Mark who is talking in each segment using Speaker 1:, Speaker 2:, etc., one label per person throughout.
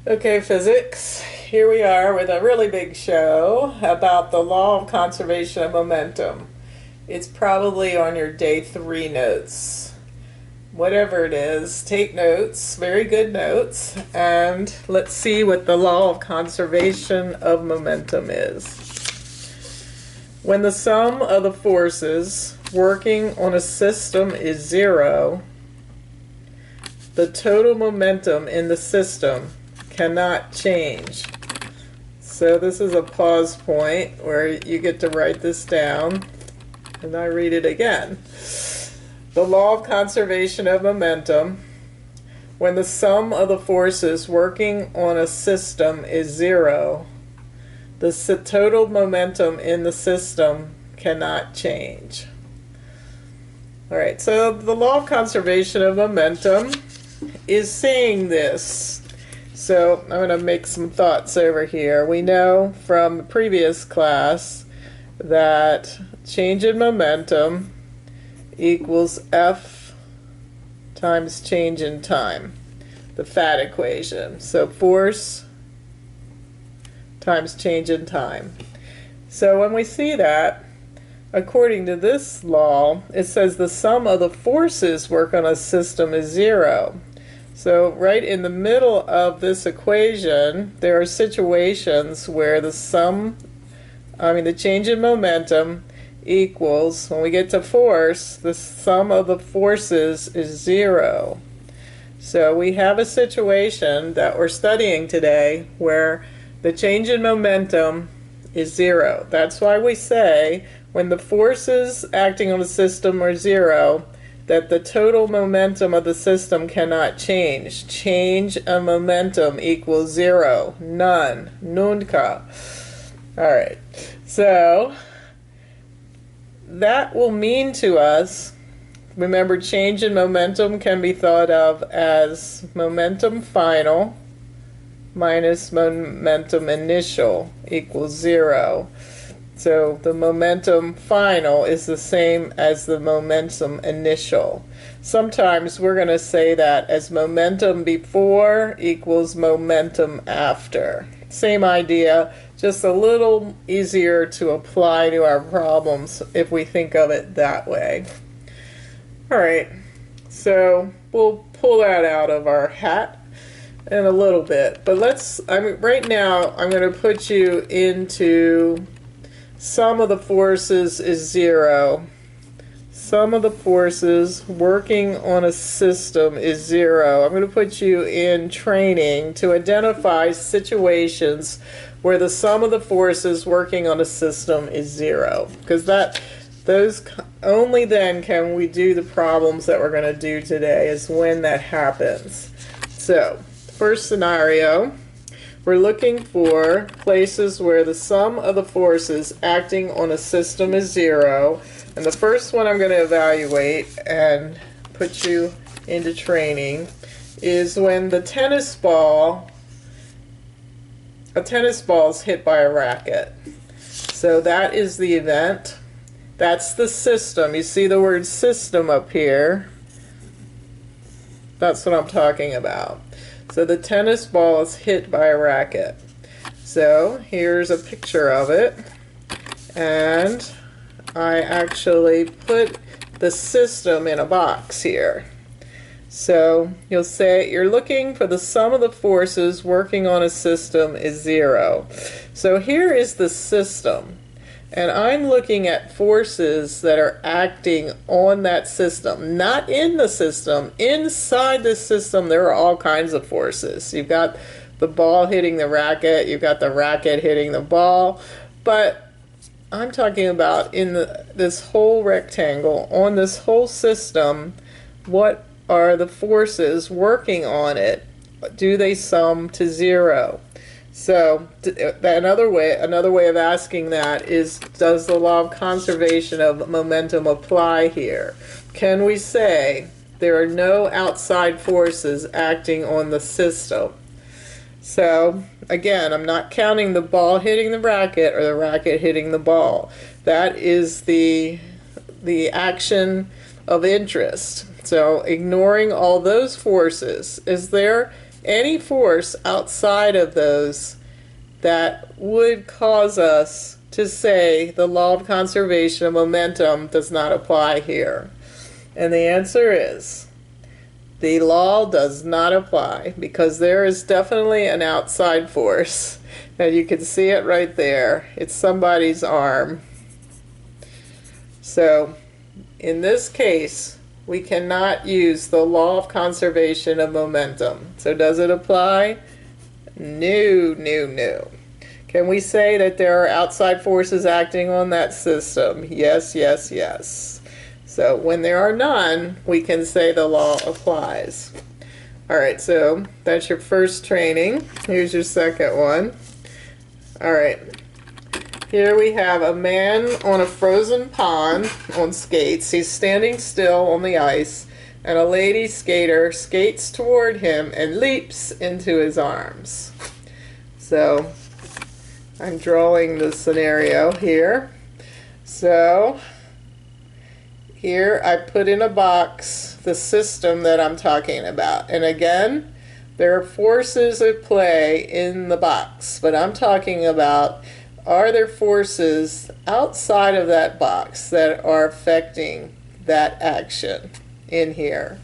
Speaker 1: Okay, physics, here we are with a really big show about the law of conservation of momentum. It's probably on your day 3 notes. Whatever it is, take notes, very good notes, and let's see what the law of conservation of momentum is. When the sum of the forces working on a system is zero, the total momentum in the system cannot change. So this is a pause point where you get to write this down, and I read it again. The law of conservation of momentum: when the sum of the forces working on a system is zero, the total momentum in the system cannot change. Alright, so the law of conservation of momentum is saying this. So I'm going to make some thoughts over here. We know from the previous class that change in momentum equals F times change in time, the FAT equation. So force times change in time. So when we see that, according to this law, it says the sum of the forces work on a system is zero. So right in the middle of this equation, there are situations where the change in momentum equals, when we get to force, the sum of the forces is zero. So we have a situation that we're studying today where the change in momentum is zero. That's why we say when the forces acting on a system are zero, that the total momentum of the system cannot change. Change of momentum equals zero. None. Nunca. Alright, so that will mean to us, remember, change in momentum can be thought of as momentum final minus momentum initial equals zero. So the momentum final is the same as the momentum initial. Sometimes we're going to say that as momentum before equals momentum after. Same idea, just a little easier to apply to our problems if we think of it that way. Alright, so we'll pull that out of our hat in a little bit. But right now I'm going to put you into sum of the forces is zero. Sum of the forces working on a system is zero. I'm going to put you in training to identify situations where the sum of the forces working on a system is zero. Because only then can we do the problems that we're going to do today, is when that happens. So, first scenario, we're looking for places where the sum of the forces acting on a system is zero. And the first one I'm going to evaluate and put you into training is when a tennis ball is hit by a racket. So that is the event. That's the system. You see the word system up here. That's what I'm talking about. So the tennis ball is hit by a racket. So here's a picture of it, and I actually put the system in a box here. So you'll say you're looking for the sum of the forces working on a system is zero. So here is the system, and I'm looking at forces that are acting on that system, not in the system. Inside the system there are all kinds of forces. You've got the ball hitting the racket, you've got the racket hitting the ball, but I'm talking about in this whole rectangle, on this whole system, what are the forces working on it? Do they sum to zero? So another way of asking that is, does the law of conservation of momentum apply here? Can we say there are no outside forces acting on the system? So again, I'm not counting the ball hitting the racket or the racket hitting the ball. That is the action of interest. So ignoring all those forces, is there any force outside of those that would cause us to say the law of conservation of momentum does not apply here? And the answer is the law does not apply, because there is definitely an outside force, and you can see it right there. It's somebody's arm. So in this case, we cannot use the law of conservation of momentum. So does it apply? No, no, no. Can we say that there are outside forces acting on that system? Yes, yes, yes. So when there are none, we can say the law applies. All right, so that's your first training. Here's your second one. All right. Here we have a man on a frozen pond on skates. He's standing still on the ice, and a lady skater skates toward him and leaps into his arms. So I'm drawing the scenario here. So here I put in a box the system that I'm talking about. And again, there are forces at play in the box, but I'm talking about, are there forces outside of that box that are affecting that action in here?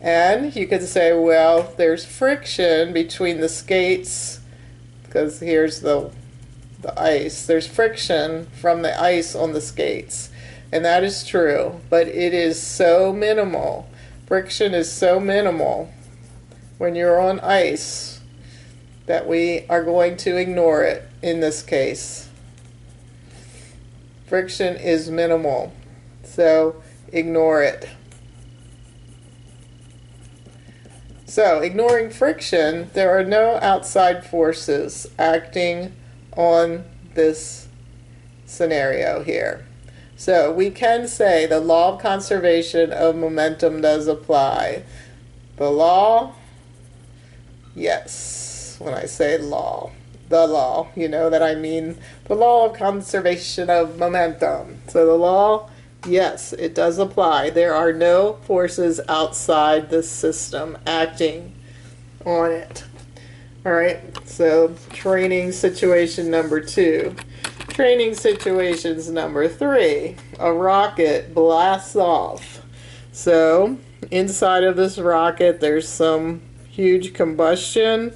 Speaker 1: And you could say, well, there's friction between the skates, because here's the ice. There's friction from the ice on the skates. And that is true, but it is so minimal. Friction is so minimal when you're on ice that we are going to ignore it in this case. Friction is minimal, so ignore it. So, ignoring friction, there are no outside forces acting on this scenario here. So we can say the law of conservation of momentum does apply. The law, yes, when I say law, the law, you know that I mean the law of conservation of momentum. So the law, yes, it does apply. There are no forces outside the system acting on it. All right, so training situation number 2. Training situations number 3, a rocket blasts off. So inside of this rocket there's some huge combustion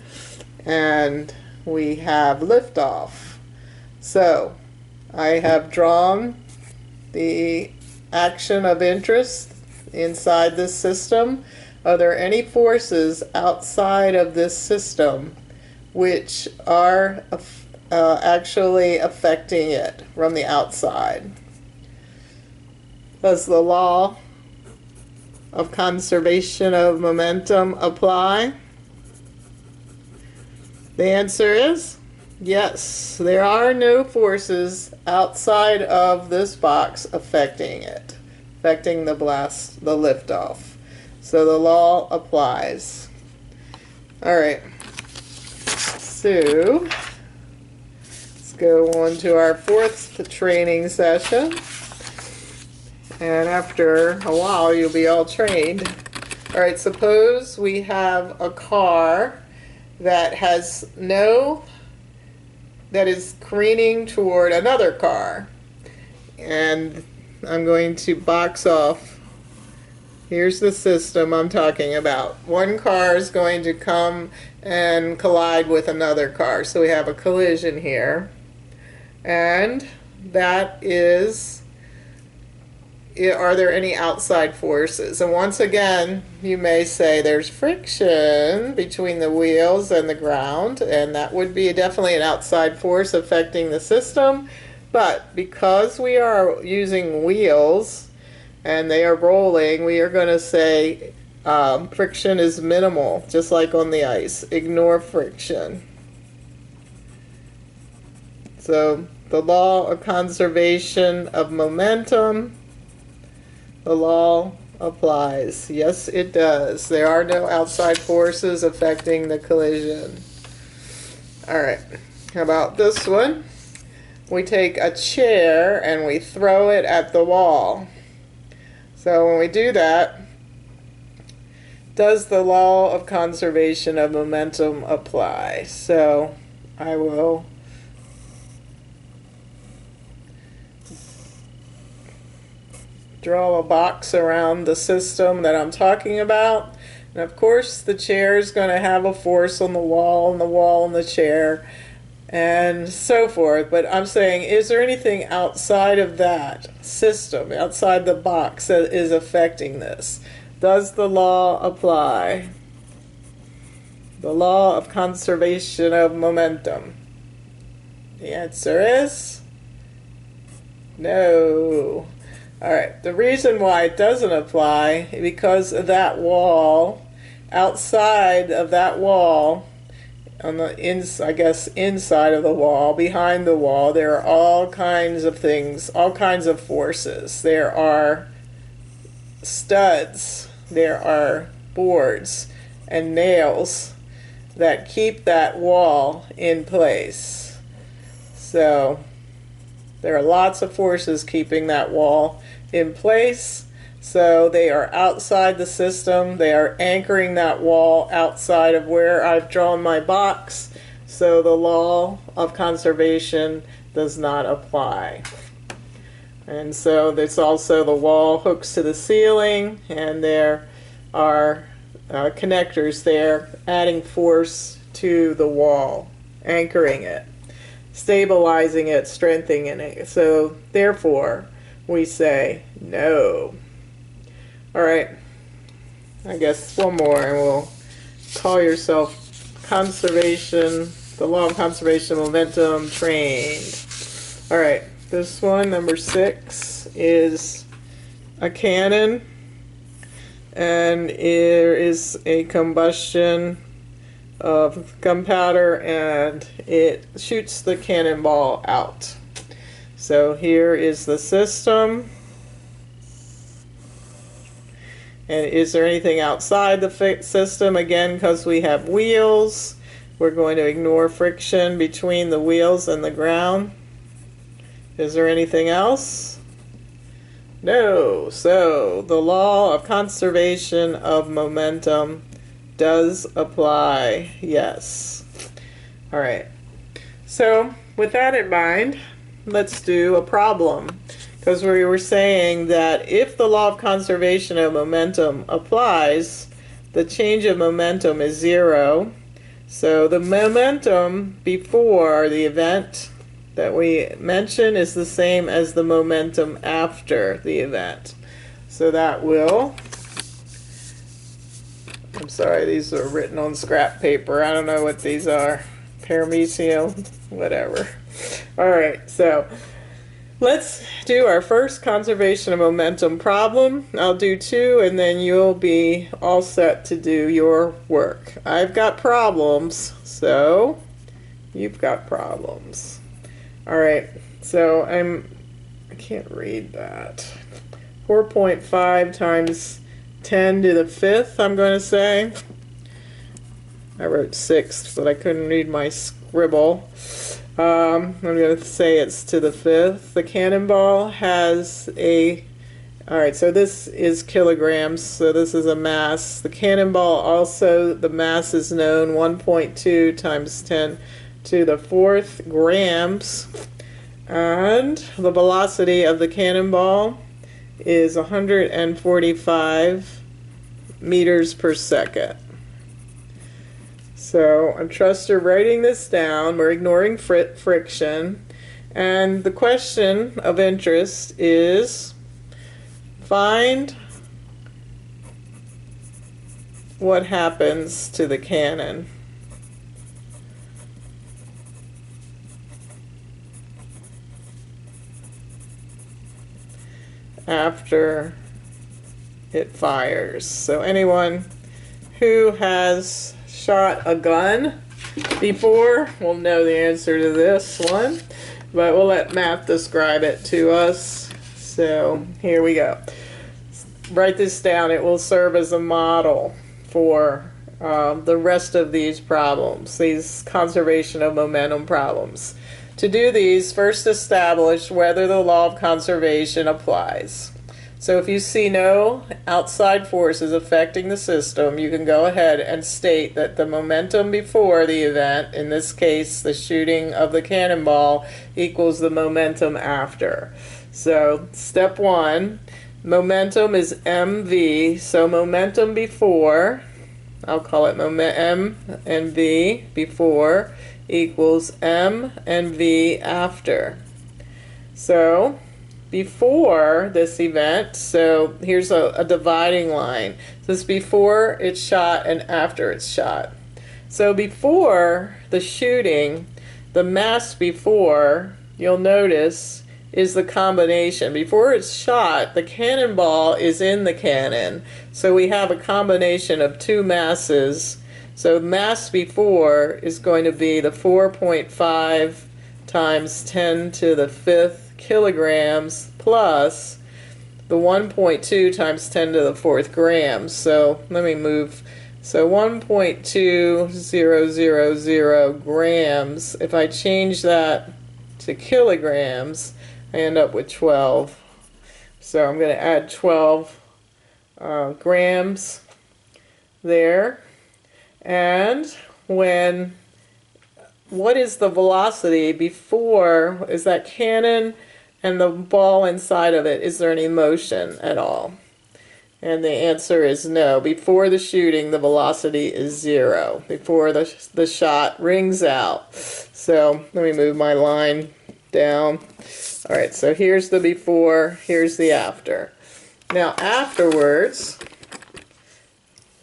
Speaker 1: and we have liftoff. So I have drawn the action of interest inside this system. Are there any forces outside of this system which are actually affecting it from the outside? Does the law of conservation of momentum apply? The answer is yes. There are no forces outside of this box affecting it, affecting the liftoff. So the law applies. All right. So go on to our 4th training session, and after a while you'll be all trained. All right, suppose we have a car that is careening toward another car, and I'm going to box off. Here's the system I'm talking about. One car is going to come and collide with another car, so we have a collision here. And that is, are there any outside forces? And once again, you may say there's friction between the wheels and the ground, and that would be definitely an outside force affecting the system. But because we are using wheels and they are rolling, we are going to say friction is minimal, just like on the ice. Ignore friction. So the law of conservation of momentum, the law applies. Yes, it does. There are no outside forces affecting the collision. All right, how about this one? We take a chair and we throw it at the wall. So when we do that, Does the law of conservation of momentum apply? So I will draw a box around the system that I'm talking about. And of course the chair is going to have a force on the wall and the wall on the chair and so forth. But I'm saying, is there anything outside of that system, outside the box, that is affecting this? Does the law apply? The law of conservation of momentum. The answer is no. Alright, the reason why it doesn't apply is because of that wall. Outside of that wall, on the inside of the wall, behind the wall, there are all kinds of things, all kinds of forces. There are studs, there are boards and nails that keep that wall in place. So there are lots of forces keeping that wall in place. So they are outside the system. They are anchoring that wall outside of where I've drawn my box. So the law of conservation does not apply. And so there's also the wall hooks to the ceiling, and there are connectors there adding force to the wall, anchoring it, stabilizing it, strengthening it. So therefore we say no. Alright, I guess one more and we'll call yourself conservation, the law of conservation momentum trained. Alright, this one, number 6, is a cannon, and there is a combustion of gunpowder and it shoots the cannonball out. So here is the system. And is there anything outside the system? Again, because we have wheels, we're going to ignore friction between the wheels and the ground. Is there anything else? No. So the law of conservation of momentum does apply. Yes. All right. So with that in mind, let's do a problem. Because we were saying that if the law of conservation of momentum applies, the change of momentum is 0. So the momentum before the event that we mentioned is the same as the momentum after the event. So that will, I'm sorry, these are written on scrap paper. I don't know what these are. Paramecium, whatever. All right, so let's do our first conservation of momentum problem. I'll do 2 and then you'll be all set to do your work. I've got problems, so you've got problems. Alright, so I can't read that. 4.5 times 10 to the 5th, I'm going to say. I wrote 6th, but I couldn't read my scribble. I'm going to say it's to the 5th. The cannonball has a, alright, so this is kilograms, so this is a mass. The cannonball also, the mass is known, 1.2 times 10 to the 4th grams. And the velocity of the cannonball is 145 meters per second. So I trust you're writing this down. We're ignoring friction. And the question of interest is find what happens to the cannon after it fires. So anyone who has shot a gun before will know the answer to this one, but we'll let math describe it to us. So here we go. Write this down. It will serve as a model for the rest of these problems, these conservation of momentum problems. To do these, first establish whether the law of conservation applies. So if you see no outside forces affecting the system, you can go ahead and state that the momentum before the event, in this case the shooting of the cannonball, equals the momentum after. So step one, momentum is mv, so momentum before, I'll call it m and v before, equals m and v after. So before this event, so here's a dividing line. This is before it's shot and after it's shot. So before the shooting, the mass before, you'll notice, is the combination. Before it's shot, the cannonball is in the cannon. So we have a combination of two masses. So mass before is going to be the 4.5 times 10 to the 5th kilograms plus the 1.2 times 10 to the 4th grams. So let me move. So 1.2000 grams. If I change that to kilograms, I end up with 12. So I'm going to add 12 grams there. And what is the velocity before, is that cannon and the ball inside of it, is there any motion at all? And the answer is no. Before the shooting, the velocity is 0. Before the shot rings out. So let me move my line down. All right, so here's the before, here's the after. Now afterwards,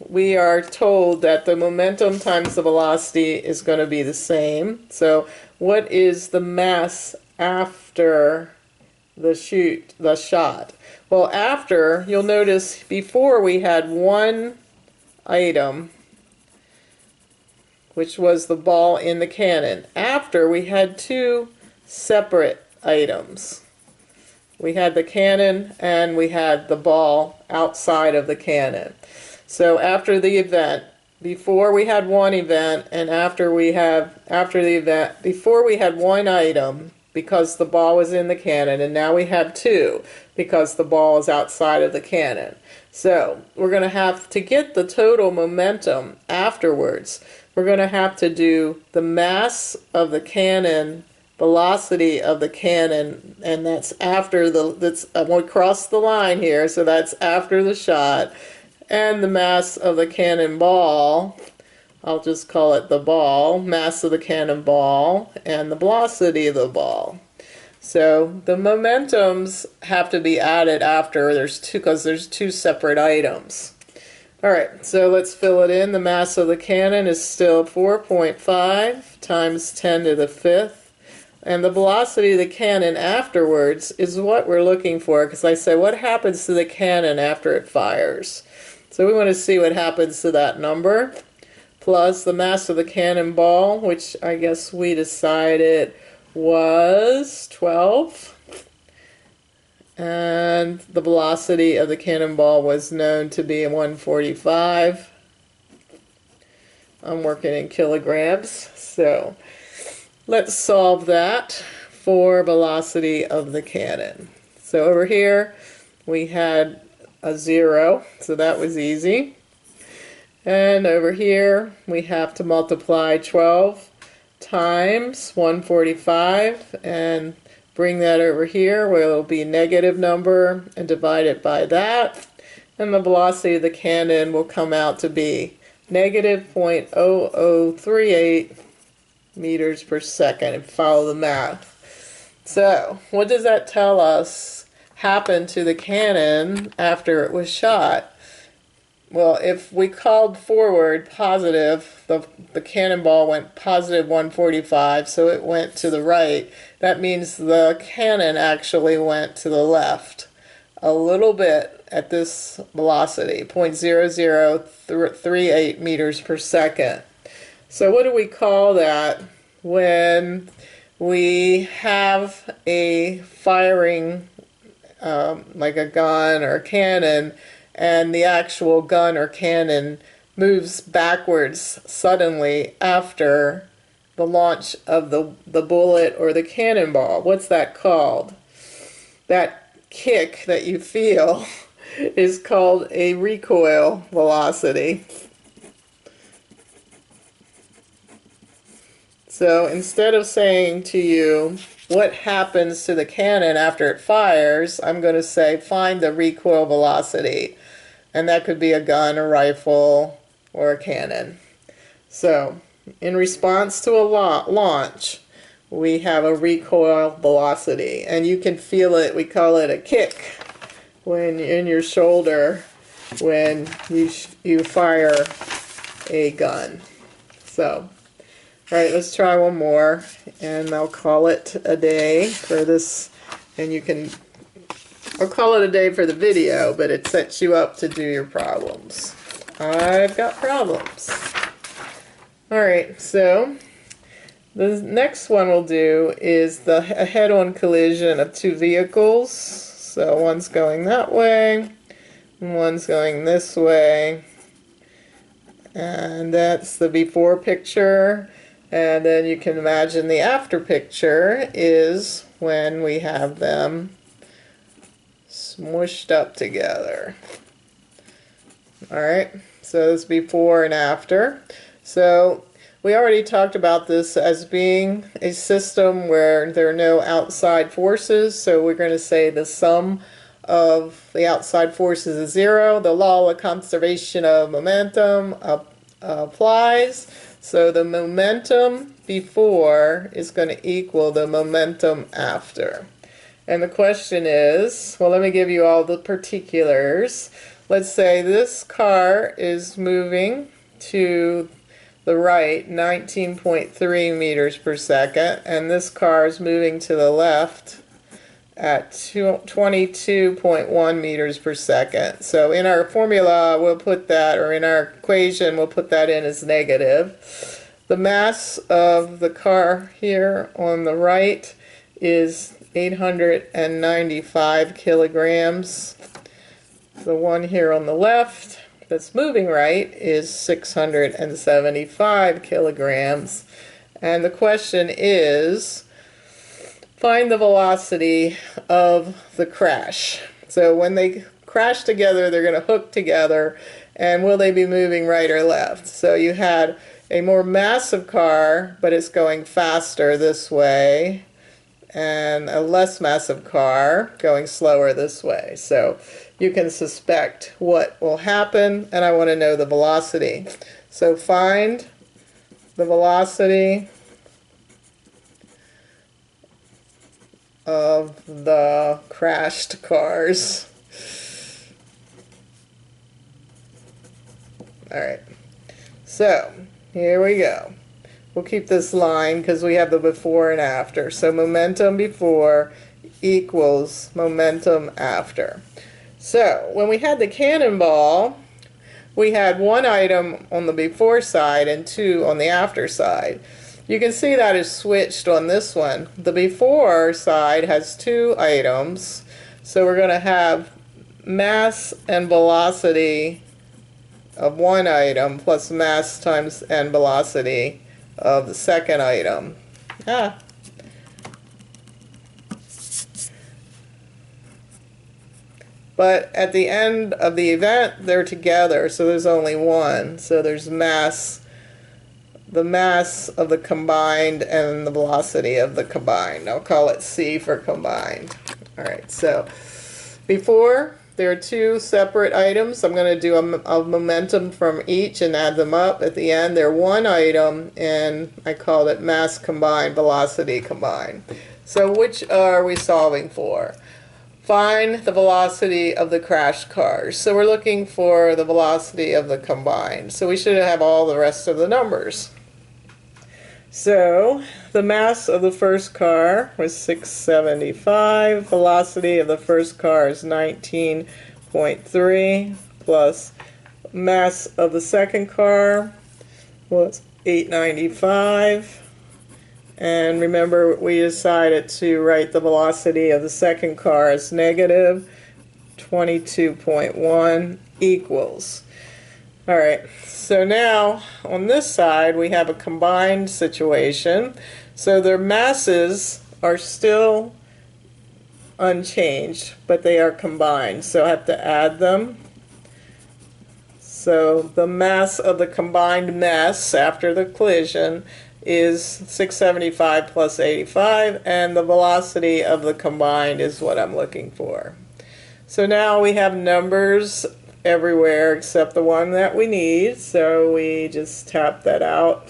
Speaker 1: we are told that the momentum times the velocity is going to be the same. So what is the mass after the shot? Well, after, you'll notice before we had one item, which was the ball in the cannon. After, we had two separate items. We had the cannon and we had the ball outside of the cannon. So after the event, before we had one event, and after the event, before we had one item because the ball was in the cannon, and now we have two because the ball is outside of the cannon. So we're going to have to get the total momentum afterwards. We're going to have to do the mass of the cannon, velocity of the cannon, and that's after I'm going to cross the line here, so that's after the shot. And the mass of the cannonball, I'll just call it the ball, mass of the cannonball, and the velocity of the ball. So the momentums have to be added after, because there's two separate items. Alright, so let's fill it in. The mass of the cannon is still 4.5 times 10 to the 5th. And the velocity of the cannon afterwards is what we're looking for, because I say, what happens to the cannon after it fires? So we want to see what happens to that number, plus the mass of the cannonball, which I guess we decided was 12. And the velocity of the cannonball was known to be 145. I'm working in kilograms, so let's solve that for velocity of the cannon. So over here we had a 0, so that was easy. And over here we have to multiply 12 times 145 and bring that over here where it'll be a negative number and divide it by that. And the velocity of the cannon will come out to be negative 0.0038 meters per second, and follow the math. So what does that tell us happened to the cannon after it was shot? Well, if we called forward positive, the cannonball went positive 145, so it went to the right. That means the cannon actually went to the left a little bit at this velocity, 0.0038 meters per second. So what do we call that when we have a firing like a gun or a cannon, and the actual gun or cannon moves backwards suddenly after the launch of the bullet or the cannonball? What's that called? That kick that you feel is called a recoil velocity. So instead of saying to you, what happens to the cannon after it fires, I'm going to say, find the recoil velocity. And that could be a gun, a rifle, or a cannon. So, in response to a launch, we have a recoil velocity. And you can feel it, we call it a kick, when in your shoulder when you fire a gun. So, alright, let's try one more, and I'll call it a day for this, and I'll call it a day for the video, but it sets you up to do your problems. I've got problems. Alright, so the next one we'll do is a head-on collision of two vehicles. So one's going that way, and one's going this way. And that's the before picture. And then you can imagine the after picture is when we have them smushed up together. Alright, so this before and after. So we already talked about this as being a system where there are no outside forces, so we're going to say the sum of the outside forces is 0. The law of conservation of momentum applies. So the momentum before is going to equal the momentum after. And the question is, well, let me give you all the particulars. Let's say this car is moving to the right 19.3 meters per second, and this car is moving to the left at 22.1 meters per second. So in our formula we'll put that, or in our equation we'll put that in as negative. The mass of the car here on the right is 895 kilograms. The one here on the left that's moving right is 675 kilograms. And the question is, find the velocity of the crash. So when they crash together, they're going to hook together, and will they be moving right or left? So you had a more massive car, but it's going faster this way, and a less massive car going slower this way. So you can suspect what will happen, and I want to know the velocity. So find the velocity of the crashed cars. Alright, so here we go. We'll keep this line because we have the before and after. So momentum before equals momentum after. So when we had the cannonball, we had one item on the before side and two on the after side. You can see that is switched on this one. The before side has two items, so we're going to have mass and velocity of one item plus mass times and velocity of the second item. But at the end of the event, they're together, so there's only one. So there's mass, the mass of the combined, and the velocity of the combined. I'll call it C for combined. Alright, so before, there are two separate items. I'm going to do a momentum from each and add them up. At the end, they're one item, and I called it mass combined, velocity combined. So which are we solving for? Find the velocity of the crashed cars. So we're looking for the velocity of the combined. So we should have all the rest of the numbers. So the mass of the first car was 675. Velocity of the first car is 19.3 plus mass of the second car was 895. And remember, we decided to write the velocity of the second car as negative 22.1 equals. Alright, so now on this side we have a combined situation. So their masses are still unchanged, but they are combined, so I have to add them. So the mass of the combined mess after the collision is 675 plus 85, and the velocity of the combined is what I'm looking for. So now we have numbers everywhere except the one that we need, so we just tap that out.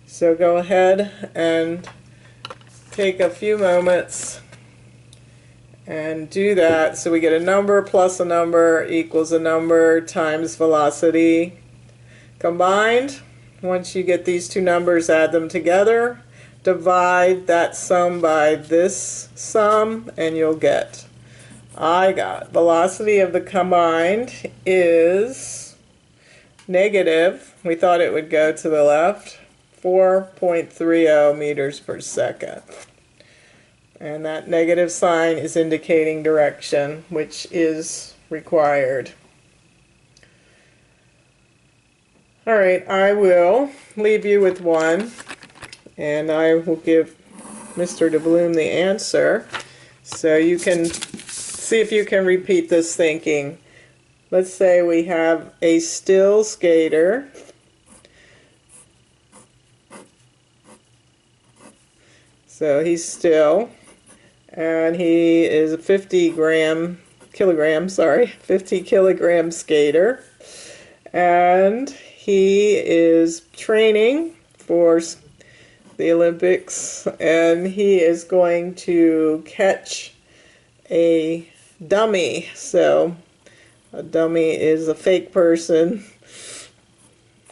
Speaker 1: So go ahead and take a few moments and do that. So we get a number plus a number equals a number times velocity combined. Once you get these two numbers, add them together, divide that sum by this sum, and you'll get, I got velocity of the combined is negative, we thought it would go to the left, 4.30 meters per second. And that negative sign is indicating direction, which is required. Alright, I will leave you with one, and I will give Mr. DeBloom the answer, so you can see if you can repeat this thinking. Let's say we have a still skater. So he's still, and he is a 50 kilogram skater, and he is training for the Olympics, and he is going to catch a dummy. So a dummy is a fake person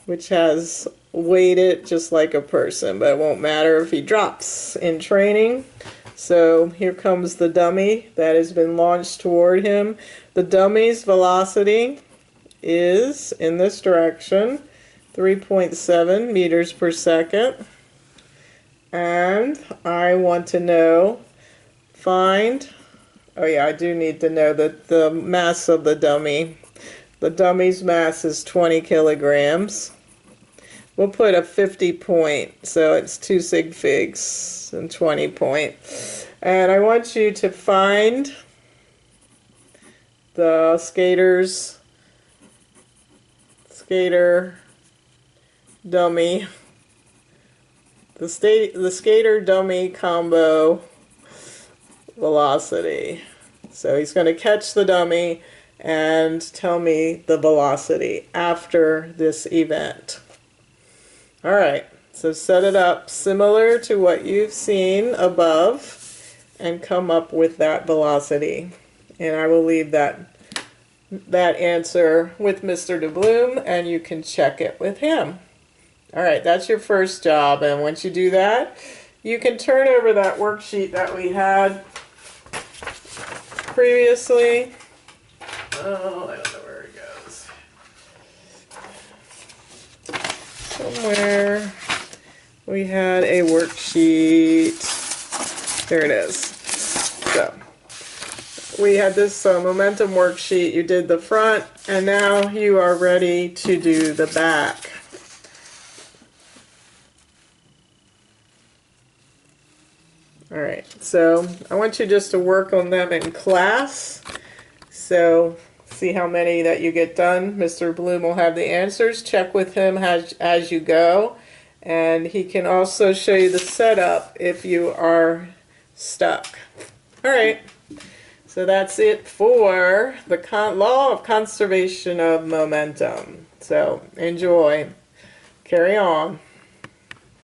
Speaker 1: which has weighted just like a person, but it won't matter if he drops in training. So here comes the dummy that has been launched toward him. The dummy's velocity is in this direction, 3.7 meters per second. And I want to know, oh yeah, I do need to know that the mass of the dummy. The dummy's mass is 20 kilograms. We'll put a 50 point, so it's 2 sig figs and 20 point. And I want you to find the skater dummy, the skater dummy combo velocity. So he's going to catch the dummy and tell me the velocity after this event. Alright, so set it up similar to what you've seen above and come up with that velocity. And I will leave that answer with Mr. DeBloom, and you can check it with him. Alright, that's your first job, and once you do that, you can turn over that worksheet that we had previously. Oh, I don't know where it goes. Somewhere we had a worksheet. There it is. So we had this momentum worksheet. You did the front, and now you are ready to do the back. Alright, so I want you just to work on them in class. So see how many that you get done. Mr. Bloom will have the answers. Check with him as you go. And he can also show you the setup if you are stuck. Alright, so that's it for the law of conservation of momentum. So enjoy. Carry on.